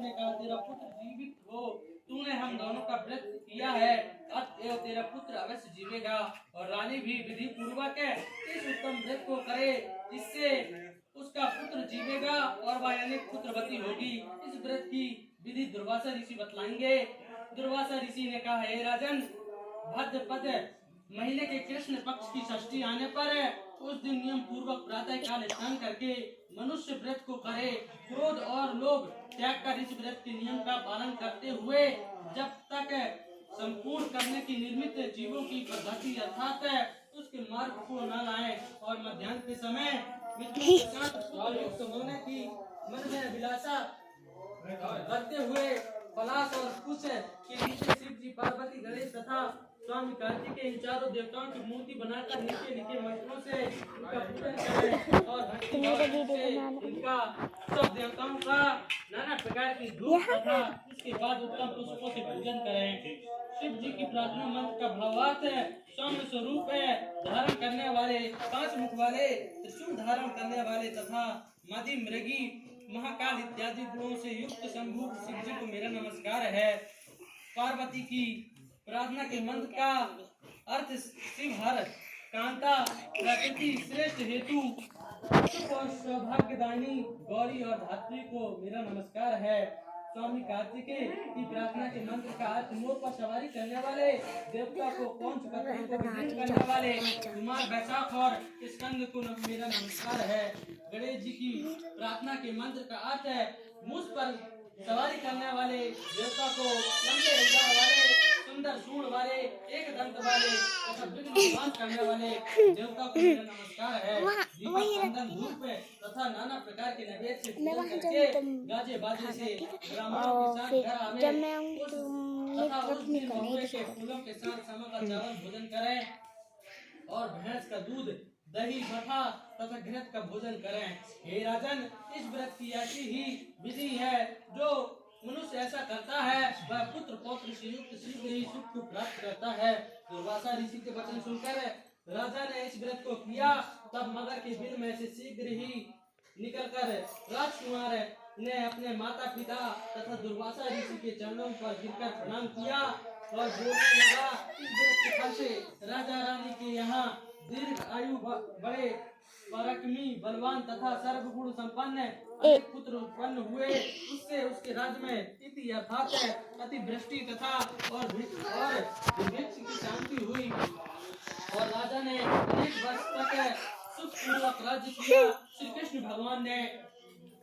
ने कहा तेरा पुत्र जीवित हो, तूने हम दोनों का व्रत किया है, अतएव तेरा पुत्र अवश्य जीवेगा। और रानी भी विधि पूर्वक इस उत्तम व्रत को करे जिससे उसका पुत्र जीवेगा और वह अनेक पुत्रवती होगी। इस व्रत की विधि दुर्वासा ऋषि बतलाएंगे। दुर्वासा ऋषि ने कहा, हे राजन, भाद्रपद महीने के कृष्ण पक्ष की षष्ठी आने पर उस दिन नियम पूर्वक प्रातः काल स्नान करके मनुष्य व्रत को करे। क्रोध और लोभ त्याग कर इस व्रत के नियम का पालन करते हुए जब तक संपूर्ण करने की निर्मित जीवों की पद्धति अर्थात उसके मार्ग को न लाए और मध्याह्न के समय मित्रों के साथ युक्त होने की मन में अभिलाषा करते हुए पलाश और कुश के नीचे शिव जी, पार्वती, गणेश तथा स्वामी कार्तिक के इन चारों देवताओं की मूर्ति बनाकर नीचे लिखे मंत्रों से इनका पूजन करें और भक्ति भाव से इनका सब देवताओं का नाना प्रकार की धूप तथा इसके बाद उत्तम पुष्पों से पूजन करें। शिव जी की प्रार्थना मंत्र का भावार्थ है, सौम्य स्वरूप है, धारण करने वाले, 5 मुख वाले, त्रिशूल धारण करने वाले तथा मदि, मृगी, महाकाल इत्यादि गुणों से युक्त शंभु शिव जी को मेरा नमस्कार है। पार्वती की प्रार्थना के मंत्र का अर्थ शिव हर कांता प्रकृति श्रेष्ठ हेतु सौभाग्यदायिनी गौरी और धात्री को मेरा नमस्कार है। स्वामी कार्तिकेय की प्रार्थना के मंत्र का अर्थ मोर पर सवारी करने वाले, देवता को कौंच पत्नी को विलीन करने वाले कुमार बैसाख और स्कंद को मेरा नमस्कार है। गणेश जी की प्रार्थना के मंत्र का अर्थ है मुझ पर सवारी करने वाले, देवता को लंबे उजाड़ वाले, सुंदर सूंड वाले, एक दंत वाले तथा विघ्न निवारण करने वाले देवता को मेरा नमस्कार है। दीपक, चंदन, धूप तथा नाना प्रकार के नैवेद्य से पूजन करके गाजे बाजे से ब्राह्मणों के साथ घर आवे तथा उस दिन महुए के फूलों के साथ समा का चावल भोजन करें और भैंस का दूध, दही, मठा तथा घृत का भोजन करें। हे राजन, इस व्रत की ऐसी ही विधि है, जो मनुष्य ऐसा करता है वह पुत्र पौत्र से युक्त शीघ्र ही सुख को प्राप्त करता है। दुर्वासा ऋषि के वचन सुनकर राजा ने इस व्रत को किया। तब मगर के बिल में से शीघ्र ही निकलकर राजकुमार ने अपने माता पिता तथा दुर्वासा ऋषि के चरणों पर गिरकर प्रणाम किया और बोलने लगा, इस व्रत के फल से राजा रानी के यहाँ दीर्घ आयु, बड़े पराक्रमी, बलवान तथा सर्वगुण संपन्न अनेक पुत्र उत्पन्न हुए। उससे उसके राज्य में इति अर्थात अतिवृष्टि तथा और दुर्भिक्ष की शांति हुई और राजा ने अनेक वर्ष तक सुखपूर्वक राज्य किया। श्री कृष्ण भगवान ने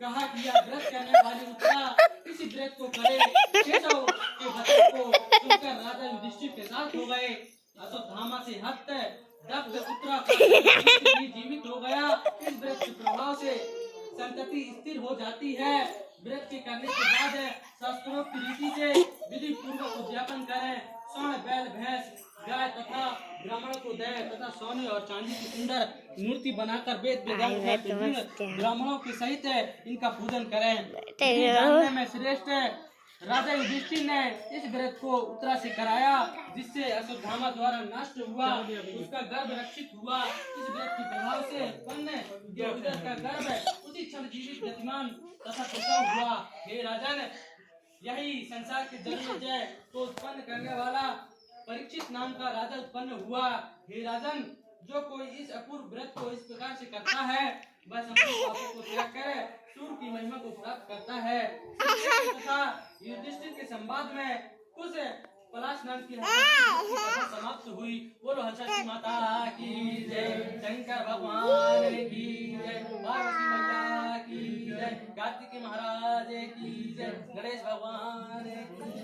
कहा कि यह व्रत करने वाली उत्तरा इसी व्रत को करे। केशव के वचन को सुनकर राजा युधिष्ठिर के साथ हो गए। अश्वत्थामा से हत दग्ध उत्तरा जीवित हो गया। इस व्रत के प्रभाव से संतति स्थिर हो जाती है। व्रत के करने के बाद शास्त्रोक्त रीति से विधि पूर्वक उद्यापन करें। स्वर्ण, बैल, भैंस, गाय तथा ब्राह्मणों को दे तथा सोने और चांदी की सुंदर मूर्ति बनाकर वेद ब्राह्मणों के सहित इनका पूजन करें। जानने में श्रेष्ठ राजा युधिष्ठिर ने इस व्रत को उत्तरा से कराया, जिससे अश्वत्थामा द्वारा नष्ट हुआ, उसका गर्भ रक्षित हुआ। इस व्रत के प्रभाव से उत्पन्न देवदत्त का गर्भ उसी क्षण जीवित, गतिमान तथा प्रसव हुआ। हे राजन, यही संसार के जन्मजय को उत्पन्न करने वाला परीक्षित नाम का राजा उत्पन्न हुआ। हे राजन, जो कोई इस अपूर्व व्रत को इस प्रकार से करता है वह संपूर्ण पापों को त्याग कर सूर्य की महिमा को प्राप्त करता है। तथा युधिष्ठिर के संवाद में कुछ पलाश नाम की कथा समाप्त हुई। बोलो हंसा माता की जय, शंकर भगवान की जय, पार्वती मैया की जय, कार्तिक महाराज की जय, गणेश भगवान की